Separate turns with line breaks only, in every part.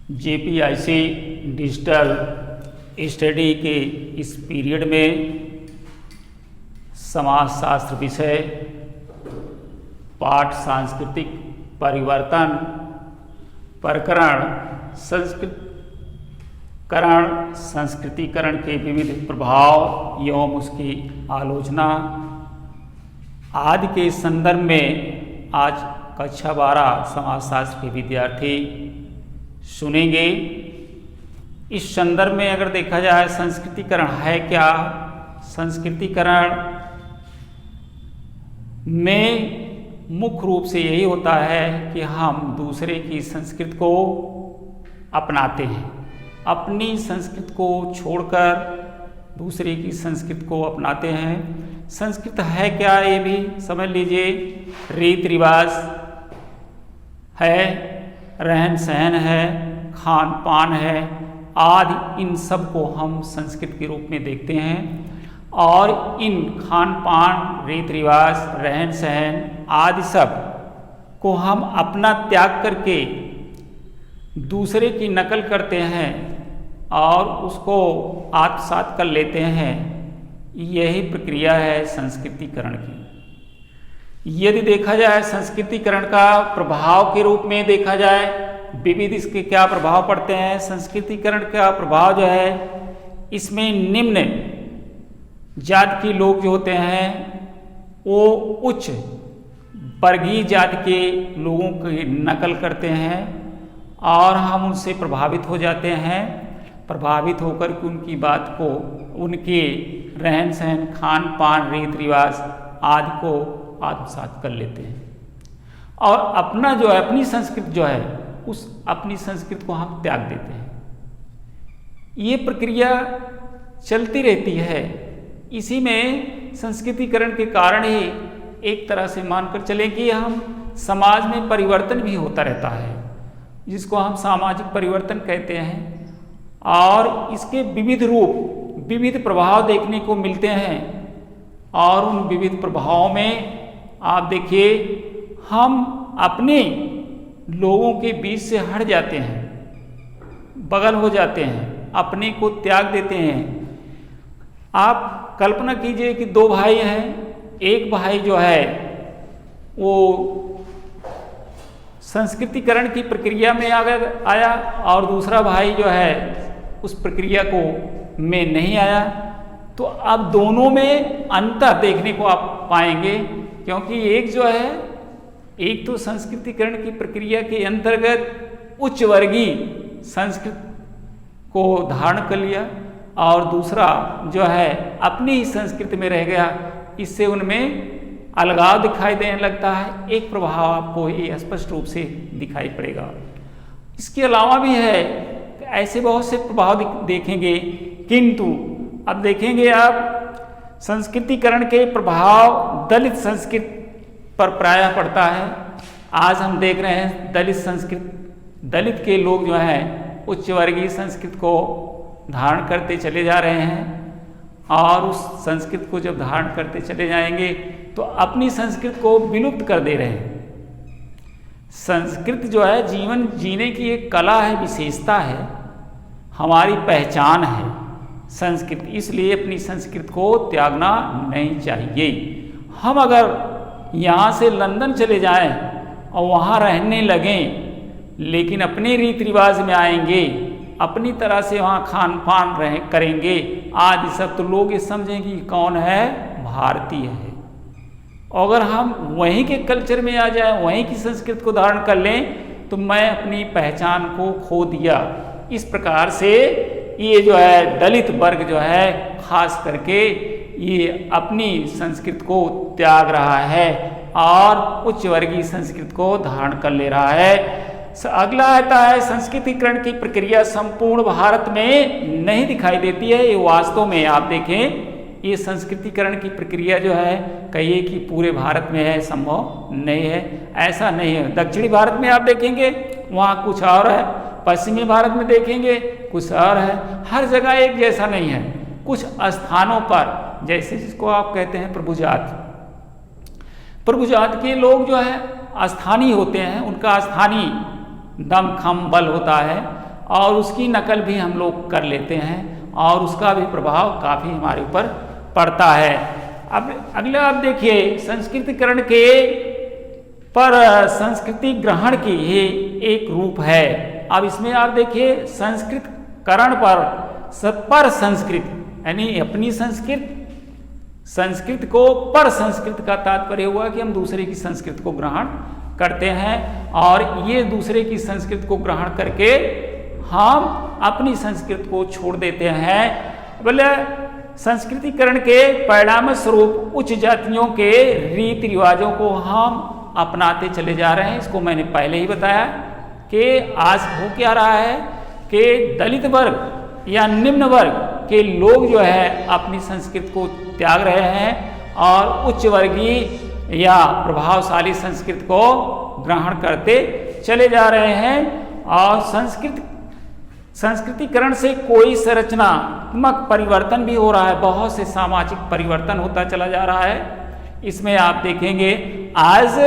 JPIC digital study के इस period में समाज शास्त्र विषय पाठ सांस्कृतिक परिवर्तन प्रकरण संस्कृतिकरण के विविध प्रभाव एवं उसकी आलोचना आदि के संदर्भ में आज कक्षा 12 समाजशास्त्र के विद्यार्थी सुनेंगे। इस संदर्भ में अगर देखा जाए संस्कृतिकरण है क्या, संस्कृतिकरण में मुख्य रूप से यही होता है कि हम दूसरे की संस्कृति को अपनाते हैं, अपनी संस्कृति को छोड़कर दूसरे की संस्कृति को अपनाते हैं। संस्कृति है क्या ये भी समझ लीजिए, रीति रिवाज है, रहन सहन है, खान पान है आदि, इन सब को हम संस्कृति के रूप में देखते हैं। और इन खान पान, रीति रिवाज, रहन सहन आदि सब को हम अपना त्याग करके दूसरे की नकल करते हैं और उसको आत्मसात कर लेते हैं। यही प्रक्रिया है संस्कृतिकरण की। यदि देखा जाए संस्कृतिकरण का प्रभाव के रूप में देखा जाए, विविध इसके क्या प्रभाव पड़ते हैं। संस्कृतिकरण का प्रभाव जो है, इसमें निम्न जाति के लोग जो होते हैं वो उच्च वर्गीय जाति के लोगों की नकल करते हैं और हम उनसे प्रभावित हो जाते हैं। प्रभावित होकर के उनकी बात को, उनके रहन सहन, खान पान, रीति रिवाज आदि को आत्मसात कर लेते हैं और अपना जो है, अपनी संस्कृति जो है, उस अपनी संस्कृति को हम त्याग देते हैं। ये प्रक्रिया चलती रहती है। इसी में संस्कृतिकरण के कारण ही एक तरह से मानकर चलें कि हम समाज में परिवर्तन भी होता रहता है, जिसको हम सामाजिक परिवर्तन कहते हैं। और इसके विविध रूप, विविध प्रभाव देखने को मिलते हैं और उन विविध प्रभावों में आप देखिए हम अपने लोगों के बीच से हट जाते हैं, बगल हो जाते हैं, अपने को त्याग देते हैं। आप कल्पना कीजिए कि दो भाई हैं, एक भाई जो है वो संस्कृतिकरण की प्रक्रिया में आया और दूसरा भाई जो है उस प्रक्रिया को में नहीं आया। तो अब दोनों में अंतर देखने को आप पाएंगे, क्योंकि एक जो है, एक तो संस्कृतिकरण की प्रक्रिया के अंतर्गत उच्च वर्गीय संस्कृति को धारण कर लिया और दूसरा जो है अपनी ही संस्कृति में रह गया। इससे उनमें अलगाव दिखाई देने लगता है। एक प्रभाव आपको ये स्पष्ट रूप से दिखाई पड़ेगा। इसके अलावा भी है, ऐसे बहुत से प्रभाव देखेंगे, किंतु अब देखेंगे आप संस्कृतिकरण के प्रभाव दलित संस्कृति पर प्रायः पड़ता है। आज हम देख रहे हैं दलित संस्कृति, दलित के लोग जो हैं उच्च वर्गीय संस्कृति को धारण करते चले जा रहे हैं और उस संस्कृति को जब धारण करते चले जाएंगे तो अपनी संस्कृति को विलुप्त कर दे रहे हैं। संस्कृति जो है जीवन जीने की एक कला है, विशेषता है, हमारी पहचान है संस्कृति। इसलिए अपनी संस्कृति को त्यागना नहीं चाहिए। हम अगर यहाँ से लंदन चले जाएं और वहाँ रहने लगें, लेकिन अपने रीति रिवाज में आएंगे, अपनी तरह से वहाँ खान पान करेंगे आदि सब, तो लोग ये समझेंगे कि कौन है, भारतीय है। अगर हम वहीं के कल्चर में आ जाए, वहीं की संस्कृति को धारण कर लें, तो मैं अपनी पहचान को खो दिया। इस प्रकार से ये जो है दलित वर्ग जो है खास करके ये अपनी संस्कृति को त्याग रहा है और उच्च वर्गीय संस्कृति को धारण कर ले रहा है। अगला आता है संस्कृतिकरण की प्रक्रिया संपूर्ण भारत में नहीं दिखाई देती है। ये वास्तव में आप देखें, ये संस्कृतिकरण की प्रक्रिया जो है कहिए कि पूरे भारत में है, संभव नहीं है, ऐसा नहीं है। दक्षिणी भारत में आप देखेंगे वहाँ कुछ और है, पश्चिमी भारत में देखेंगे कुछ और है। हर जगह एक जैसा नहीं है। कुछ स्थानों पर, जैसे जिसको आप कहते हैं प्रभुजात, प्रभुजात के लोग जो है स्थानीय होते हैं, उनका स्थानीय दम खम बल होता है और उसकी नकल भी हम लोग कर लेते हैं और उसका भी प्रभाव काफ़ी हमारे ऊपर पड़ता है। अब अगला आप देखिए, संस्कृतिकरण के पर संस्कृति ग्रहण की ये एक रूप है। अब इसमें आप देखिए, संस्कृतिकरण पर संस्कृत यानी अपनी संस्कृत को पर संस्कृत का तात्पर्य हुआ कि हम दूसरे की संस्कृति को ग्रहण करते हैं और ये दूसरे की संस्कृति को ग्रहण करके हम अपनी संस्कृति को छोड़ देते हैं। बोले संस्कृतिकरण के परिणाम स्वरूप उच्च जातियों के रीति रिवाजों को हम अपनाते चले जा रहे हैं। इसको मैंने पहले ही बताया कि आज हो क्या रहा है कि दलित वर्ग या निम्न वर्ग के लोग जो है अपनी संस्कृति को त्याग रहे हैं और उच्च वर्गीय या प्रभावशाली संस्कृति को ग्रहण करते चले जा रहे हैं। और संस्कृतिकरण से कोई संरचनात्मक परिवर्तन भी हो रहा है, बहुत से सामाजिक परिवर्तन होता चला जा रहा है। इसमें आप देखेंगे आज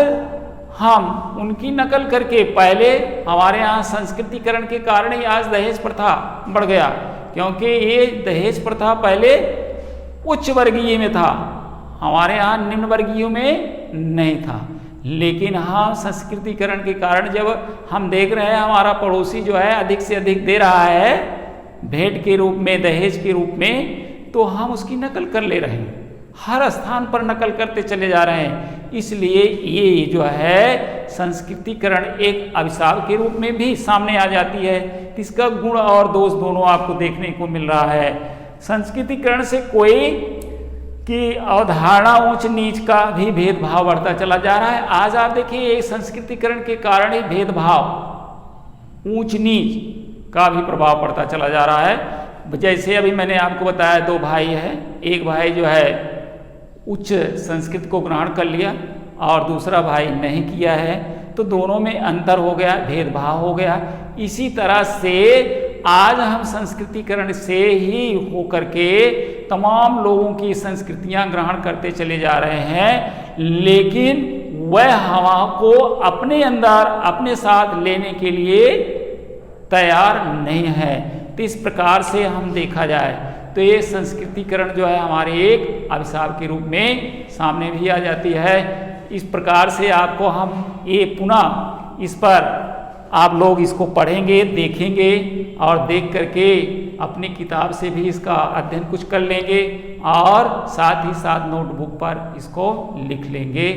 हम उनकी नकल करके, पहले हमारे यहाँ संस्कृतिकरण के कारण ही आज दहेज प्रथा बढ़ गया, क्योंकि ये दहेज प्रथा पहले उच्च वर्गीय में था, हमारे यहाँ निम्न वर्गीय में नहीं था। लेकिन हाँ, संस्कृतिकरण के कारण जब हम देख रहे हैं हमारा पड़ोसी जो है अधिक से अधिक दे रहा है भेंट के रूप में, दहेज के रूप में, तो हम उसकी नकल कर ले रहे हैं, हर स्थान पर नकल करते चले जा रहे हैं। इसलिए ये जो है संस्कृतिकरण एक अभिशाप के रूप में भी सामने आ जाती है। इसका गुण और दोष दोनों आपको देखने को मिल रहा है। संस्कृतिकरण से कोई की अवधारणा ऊंच नीच का भी भेदभाव बढ़ता चला जा रहा है। आज आप देखिए, संस्कृतिकरण के कारण ही भेदभाव, ऊंच नीच का भी प्रभाव पड़ता चला जा रहा है। जैसे अभी मैंने आपको बताया, दो भाई है, एक भाई जो है उच्च संस्कृत को ग्रहण कर लिया और दूसरा भाई नहीं किया है, तो दोनों में अंतर हो गया, भेदभाव हो गया। इसी तरह से आज हम संस्कृतिकरण से ही होकर के तमाम लोगों की संस्कृतियां ग्रहण करते चले जा रहे हैं, लेकिन वह हवा को अपने अंदर अपने साथ लेने के लिए तैयार नहीं है। तो इस प्रकार से हम देखा जाए तो ये संस्कृतिकरण जो है हमारे एक अभिशाप के रूप में सामने भी आ जाती है। इस प्रकार से आपको हम ये पुनः इस पर आप लोग इसको पढ़ेंगे, देखेंगे और देख करके अपनी किताब से भी इसका अध्ययन कुछ कर लेंगे और साथ ही साथ नोटबुक पर इसको लिख लेंगे।